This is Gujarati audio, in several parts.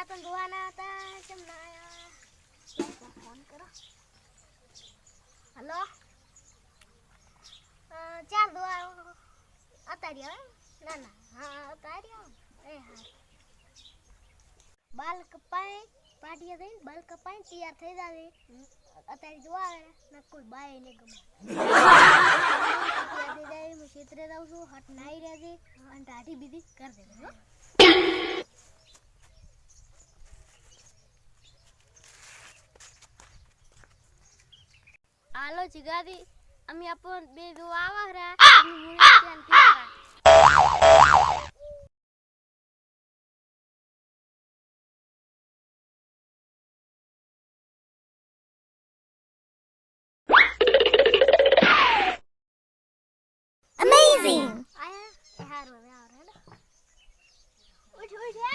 પતંગ જોવાના હતા કેમ ના આયા ફોન કરો હેલો ચાલ દો અતારી હવે ના ના હા અતારી એ હા બાલ કપાય પાટીએ થઈને બાલ કપાય તૈયાર થઈ જાવે અતારી જોવા આવે ને કોઈ બાય ને ગમે તૈયાર થઈ જાય હું ક્ષેત્રે જાઉં છું હટ નાઈ રહેજે અને ટાઢી બીધી કર દે હાલો જીગાદી અમે આપણ બે જો આવા રા અમે મુळे ત્યાં પીરા અમેઝિંગ આયા હાર હવે આવ રે ઉઠ ઉઠ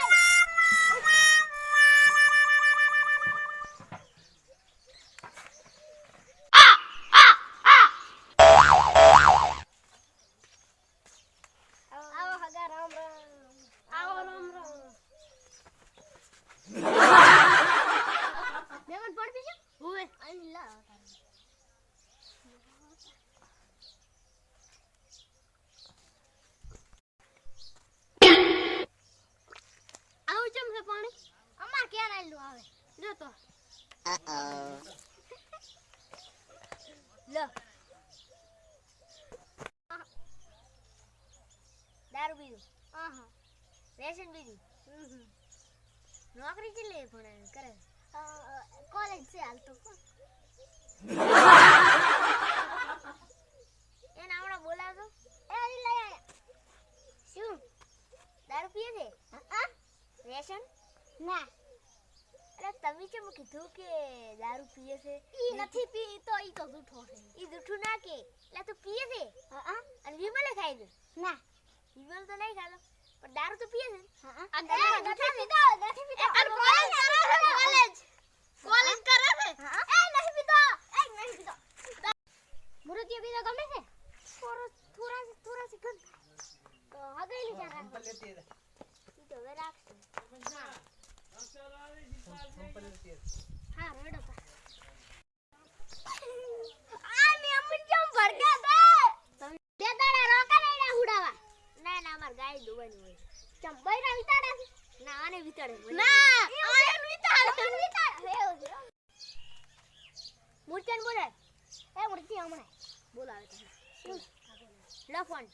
દારૂ પીધું રેશન પીધું નોકરી કે લે પણ કરે કોલેજ છે હાલ તો એને આવડા બોલાવતો એ લઈ આયા શું દારૂ પીએ છે રેશન ના અરે તમે કેમ કીધું કે દારૂ પીએ છે ઈ નથી પી તો ઈ તો જૂઠો છે ઈ જૂઠું ના કે એટલે તું પીએ છે અને વિમલે ખાઈ દે ના વિમલ તો નહીં ખાલો પણ દારૂ તો પીએ છે નથી પીતો નથી પીતો અને કોલેજ કરે છે કોલેજ કરે છે એ નથી પીતો મુરતિયા પીતો ગમે છે થોડા છે ગમ તો હગેલી જા રાખ ઈ તો વે રાખશે હા રેડો આ મે અમન કેમ ભરગા દે તે દાડા રોકા નઈડા હુડાવા ના ના અમાર ગાય દોવાની હોય ચમ બૈરા વિતાડે ના આને વિતાડે ના આને વિતાડે મૂર્તિન બોલે એ મૂર્તિ હમણે બોલાવે તમે લો ફોન